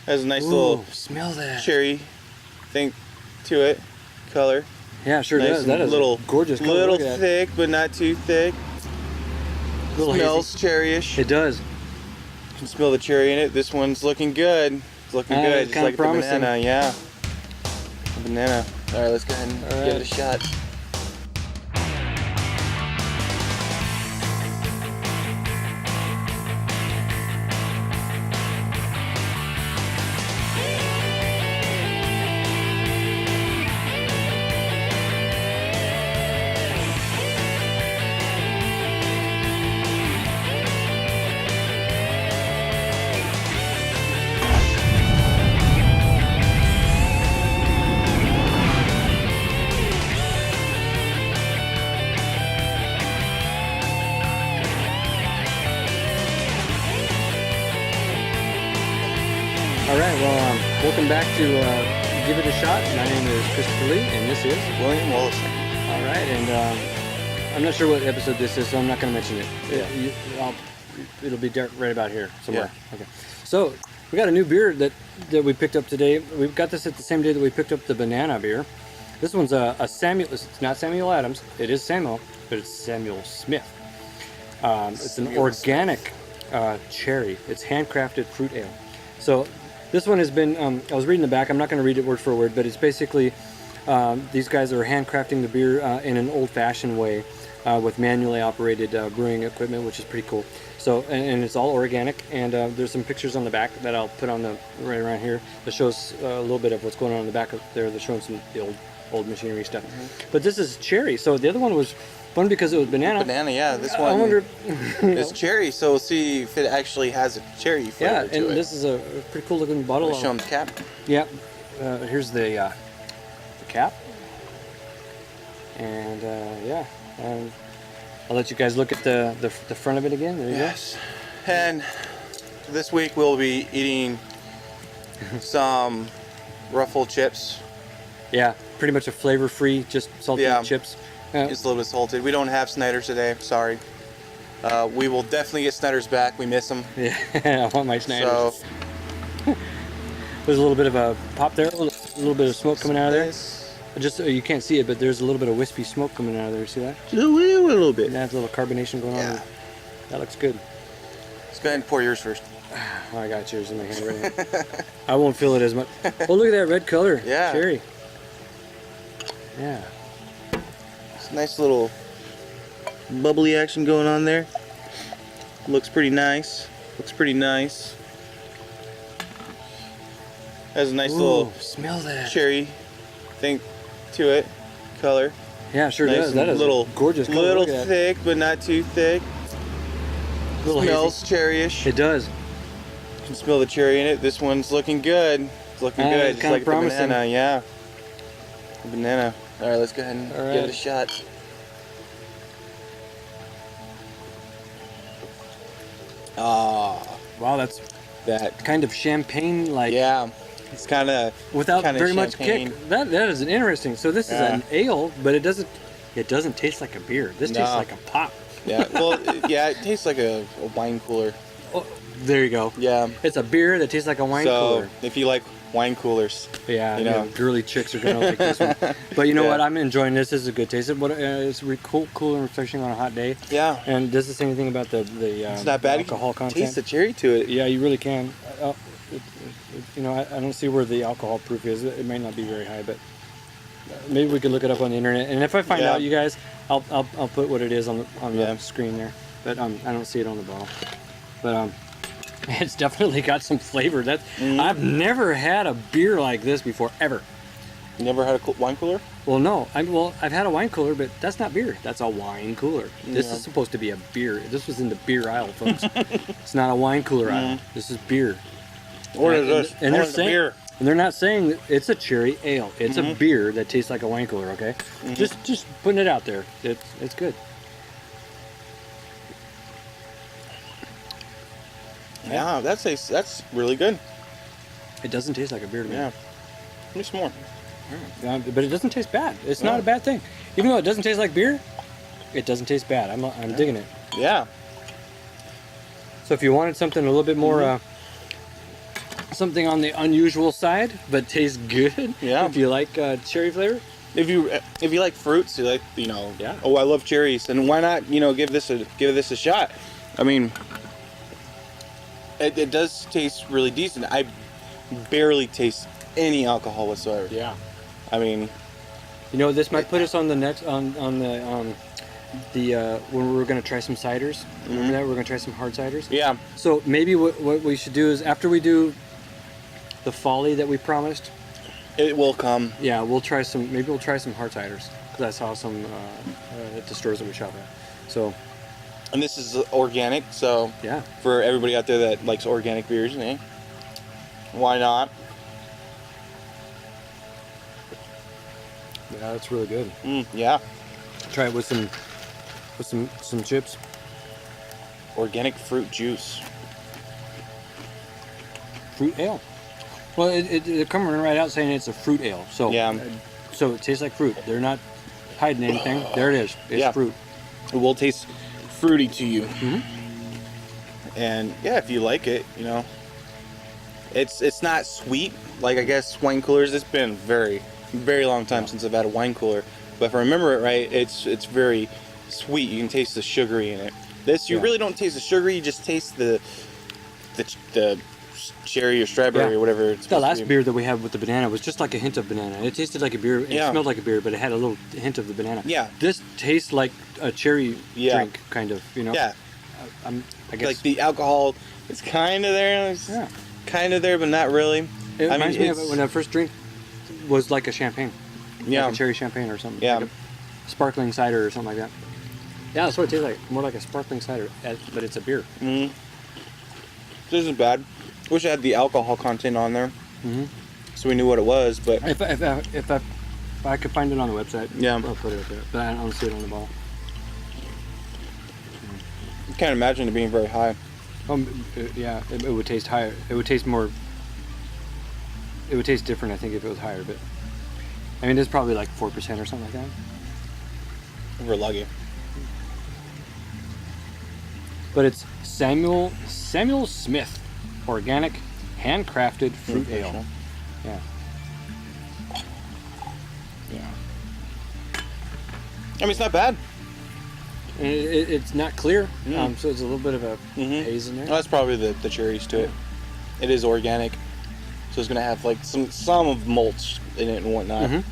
Has a nice Ooh, little smell that. cherry thing to it. Color. Yeah, sure Nice does. That is little, a gorgeous color. little Look at that. thick, but not too thick. Little Smells hazy. cherryish. It does. You can smell the cherry in it. This one's looking good. It's looking good, It's just kinda like promising. the banana. Yeah, the banana. All right, let's go ahead and give it a shot. All right, well, welcome back to Give It a Shot. My name is Christopher Lee, and this is William Willison. all right. And I'm not sure what episode this is, so I'm not going to mention it. Yeah. It'll be right about here somewhere. Yeah. Okay. So we got a new beer that we picked up today. We got this at the same day that we picked up the banana beer. This one's a Samuel. It's not Samuel Adams. It is Samuel, but it's Samuel Smith. It's an organic cherry. It's handcrafted fruit ale. So this one has been, I was reading the back, I'm not going to read it word for word, but it's basically, these guys are handcrafting the beer in an old-fashioned way with manually operated brewing equipment, which is pretty cool. So, and it's all organic, and there's some pictures on the back that I'll put on right around here that shows a little bit of what's going on in the back of there. They're showing some of the old machinery stuff. Mm-hmm. But this is cherry, so the other one was fun because it was banana. Banana, yeah. This one I wonder is cherry, so we'll see if it actually has a cherry flavor yeah, to and it. this is a pretty cool looking bottle. Let me show them the cap. Yeah, here's the cap, and yeah, I'll let you guys look at the front of it again. There you Yes. And this week we'll be eating some Ruffle chips. go. Yeah, pretty much a flavor-free, just salty chips. Just a little bit salted. We don't have Snyder's today. Sorry. We will definitely get Snyder's back. We miss them. Yeah, I want my Snyder's. So There's a little bit of a pop there, a little bit of smoke coming out of there. Just you can't see it, but there's a little bit of wispy smoke coming out of there. See that? just a little bit. That's a little carbonation going on. That looks good. Let's go ahead and pour yours first. Oh, I got yours in my hand right now. I won't feel it as much. Oh, look at that red color. Yeah. Cherry. Yeah. It's a nice little bubbly action going on there. Looks pretty nice. Looks pretty nice. Has a nice little smell that. cherry thing to it. Color. Yeah, sure Nice does. That is little, a gorgeous color. little Look at that. thick, but not too thick. Little Smells cherryish. It does. You can smell the cherry in it. This one's looking good. It's looking good, it's just kinda like promising. the banana. Yeah, the banana. All right, let's go ahead and All give right. it a shot. Ah, Wow, that's that. kind of champagne-like. Yeah, it's kind of Without kinda very much champagne. kick. That is an interesting. So this is an ale, but it doesn't taste like a beer. This tastes No. like a pop. Yeah, well, yeah, it tastes like a wine cooler. Oh, there you go. Yeah. It's a beer that tastes like a wine So cooler. if you like wine coolers, Yeah, you know. girly chicks are gonna take this one. But you know Yeah. what? I'm enjoying this. This is a good taste. It's cool and refreshing on a hot day. yeah, And does the same thing about the it's not bad. You alcohol can content. taste the cherry to it. Yeah, you really can. You know, I don't see where the alcohol proof is. It might not be very high, but maybe we could look it up on the internet. And if I find Yeah. out, you guys, I'll put what it is on Yeah. the screen there. But I don't see it on the bottle. But it's definitely got some flavor. I've never had a beer like this before, ever. You never had a wine cooler? Well, no. I've had a wine cooler, but that's not beer. That's a wine cooler. This Yeah. is supposed to be a beer. This was in the beer aisle, folks. It's not a wine cooler aisle. This is beer. Or And- is this? and they're Or is it saying- beer? And they're not saying that it's a cherry ale. It's a beer that tastes like a wine cooler. Okay, just putting it out there. It's good. Yeah, that's really good. It doesn't taste like a beer to me. Yeah. Give me some more. But it doesn't taste bad. It's not a bad thing. Even though it doesn't taste like beer, it doesn't taste bad. I'm digging it. Yeah. So if you wanted something a little bit more something on the unusual side, but tastes good. Yeah. If you like cherry flavor. If you like fruits, you like, you know, Yeah. oh, I love cherries, then why not, you know, give this a shot? I mean, it does taste really decent. I barely taste any alcohol whatsoever. Yeah. I mean, You know, this might put us on the next on the when we're gonna try some ciders. Remember that we're gonna try some hard ciders. yeah, So maybe what we should do is after we do the folly that we promised, it will come. yeah, we'll try some. Maybe we'll try some hard ciders because I saw some at the stores that we shop at. So And this is organic, so yeah, for everybody out there that likes organic beers, eh? Why not? yeah, that's really good. Yeah, Try it with some chips. organic fruit juice. Fruit ale. Well, it coming right out saying it's a fruit ale. So Yeah. So it tastes like fruit. They're not hiding anything. There it is. It's Yeah. fruit. It will taste fruity to you. And yeah, if you like it, you know, it's not sweet. Like, I guess wine coolers. It's been very long time since I've had a wine cooler, but if I remember it right, it's very sweet. You can taste the sugary in it. This, you Yeah. really don't taste the sugary. You just taste the cherry or strawberry Yeah. or whatever. It's The supposed to last be. beer that we had with the banana was just like a hint of banana. It tasted like a beer. It Yeah. smelled like a beer, but it had a little hint of the banana. Yeah. This tastes like a cherry Yeah. drink, kind of. You know. Yeah, I guess. like the alcohol is kind of there. It's Yeah. kind of there, but not really. It I reminds me of it's- when I first drink was like a champagne. Yeah. Like a cherry champagne or something. Yeah. Like a sparkling cider or something like that. Yeah, that's what it tastes like. More like a sparkling cider, but it's a beer. This isn't bad. Wish I had the alcohol content on there, so we knew what it was. But If I could find it on the website, Yeah. I'll put it up there. But I don't see it on the bottle. I can't imagine it being very high. Yeah, it would taste higher. It would taste more. It would taste different, I think, if it was higher. But I mean, it's probably like 4% or something like that. We're lucky. But it's Samuel Smith, organic, handcrafted fruit ale. Professional. Yeah. I mean, it's not bad. And it's not clear, so it's a little bit of a haze in there. Well, that's probably the cherries to it. It is organic, so it's gonna have like some of malts in it and whatnot.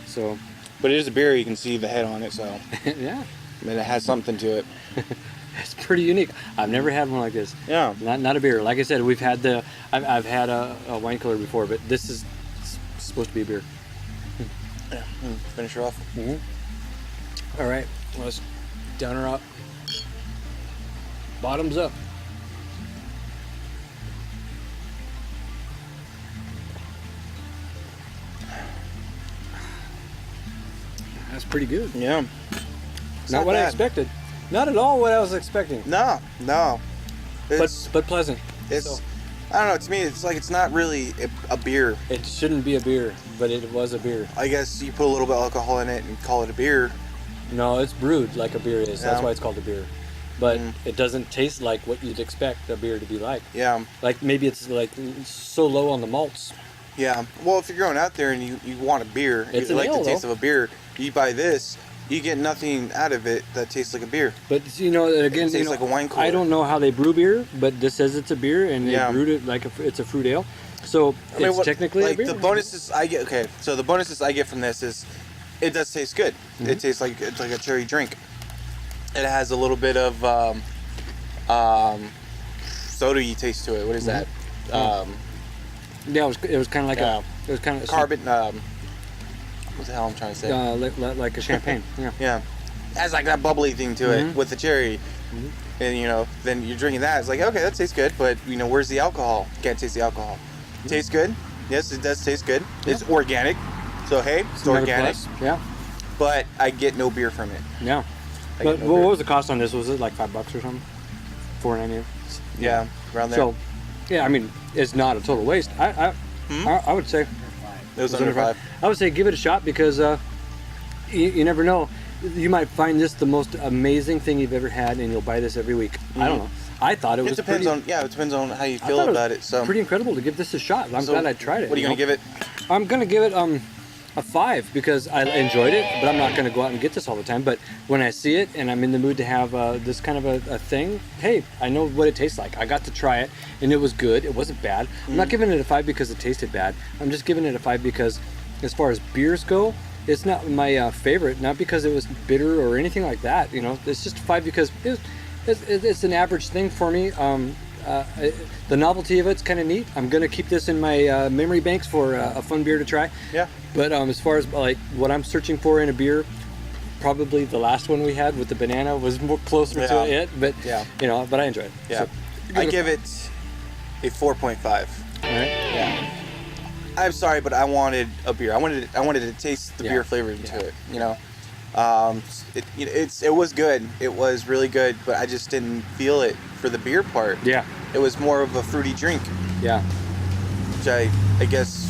So, But it is a beer. You can see the head on it, so yeah, I mean, it has something to it. it's pretty unique. I've never had one like this. Yeah. Not a beer. Like I said, we've had I've had a wine cooler before, but this is supposed to be a beer. Finish her off. All right, let's down her up. Bottoms up. That's pretty good. Yeah. Not what I bad. expected. Not at all what I was expecting. No. It's, But pleasant. it's So, I don't know. To me, it's like it's not really a beer. it shouldn't be a beer, but it was a beer. I guess you put a little bit of alcohol in it and call it a beer. No, it's brewed like a beer is. That's Yeah. why it's called a beer. But it doesn't taste like what you'd expect a beer to be like. Yeah. Like maybe it's like so low on the malts. Yeah. Well, if you're going out there and you want a beer, It's you an like ale, the taste though. of a beer, you buy this, you get nothing out of it that tastes like a beer. But you know, again, tastes like a wine cooler. I don't know how they brew beer, but this says it's a beer, and they Yeah. brewed it like it's a fruit ale. So I mean, it's what- technically like a beer. the bonuses I get. Okay, so the bonuses I get from this is, it does taste good. Mm-hmm. It tastes like it's like a cherry drink. It has a little bit of soda-y taste to it. What is that? Yeah, it was kind of like Yeah. it was kind of Carbon. What the hell I'm trying to say? like a champagne. Yeah. Yeah, it has like that bubbly thing to it with the cherry, and you know, then you're drinking that. It's like, okay, that tastes good, but you know, where's the alcohol? Can't taste the alcohol. Tastes good. Yes, it does taste good. It's organic, so hey, it's Another organic. plus. Yeah. But I get no beer from it. Yeah. I But get no what beer. was the cost on this? Was it like $5 or something? $4.98. Yeah, around there. So, yeah, I mean, it's not a total waste. I would say it was under five. I would say give it a shot because you never know. You might find this the most amazing thing you've ever had, and you'll buy this every week. I don't know. I thought it It was depends pretty, on it depends on how you I feel thought about it. So pretty incredible to give this a shot. I'm so glad I tried it. What are you gonna give it? I'm gonna give it a 5 because I enjoyed it, but I'm not gonna go out and get this all the time. But when I see it and I'm in the mood to have this kind of a thing, hey, I know what it tastes like. I got to try it and it was good. It wasn't bad. I'm not giving it a 5 because it tasted bad. I'm just giving it a 5 because as far as beers go, it's not my favorite. Not because it was bitter or anything like that. You know, it's just a 5 because it's an average thing for me. The novelty of it's kind of neat. I'm gonna keep this in my memory banks for a fun beer to try. Yeah. But as far as like what I'm searching for in a beer, probably the last one we had with the banana was more closer Yeah. to it. But Yeah. you know, but I enjoyed it. Yeah. So, I give it a 4.5. all right. Yeah. I'm sorry, but I wanted a beer. I wanted to taste the Yeah. beer flavor into Yeah. it. You know, it was good. It was really good, but I just didn't feel it for the beer part. Yeah. It was more of a fruity drink, Yeah. which I guess.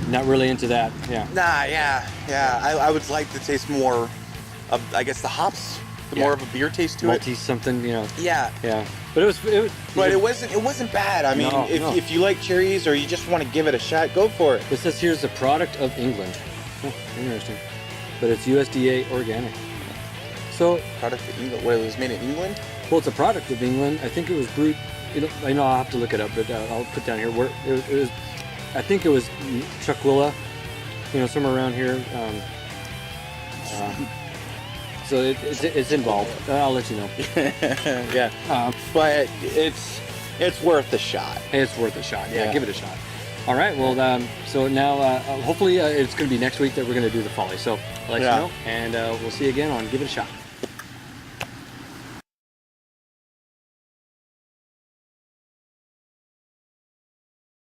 Not really into that. Yeah. Nah, yeah. I would like to taste more of, I guess, the hops, Yeah. more of a beer taste to Multi something, you know. it. Yeah. Yeah. But But it wasn't bad. I mean, No, if, no. if you like cherries or you just want to give it a shot, go for it. It says here's a product of England. Oh, interesting. But it's USDA organic. So, Product of England. What, it was made in England? well, it's a product of England. I think it was brewed. You know, I know I'll have to look it up, but I'll put down here where it was. I think it was Chuckwilla, you know, somewhere around here. So it's involved. I'll let you know. Yeah. But it's worth a shot. It's worth a shot. Yeah, Yeah. give it a shot. All right. Well, so now hopefully it's going to be next week that we're going to do the folly. So I'll let Yeah. you know, and we'll see you again on Give It a Shot.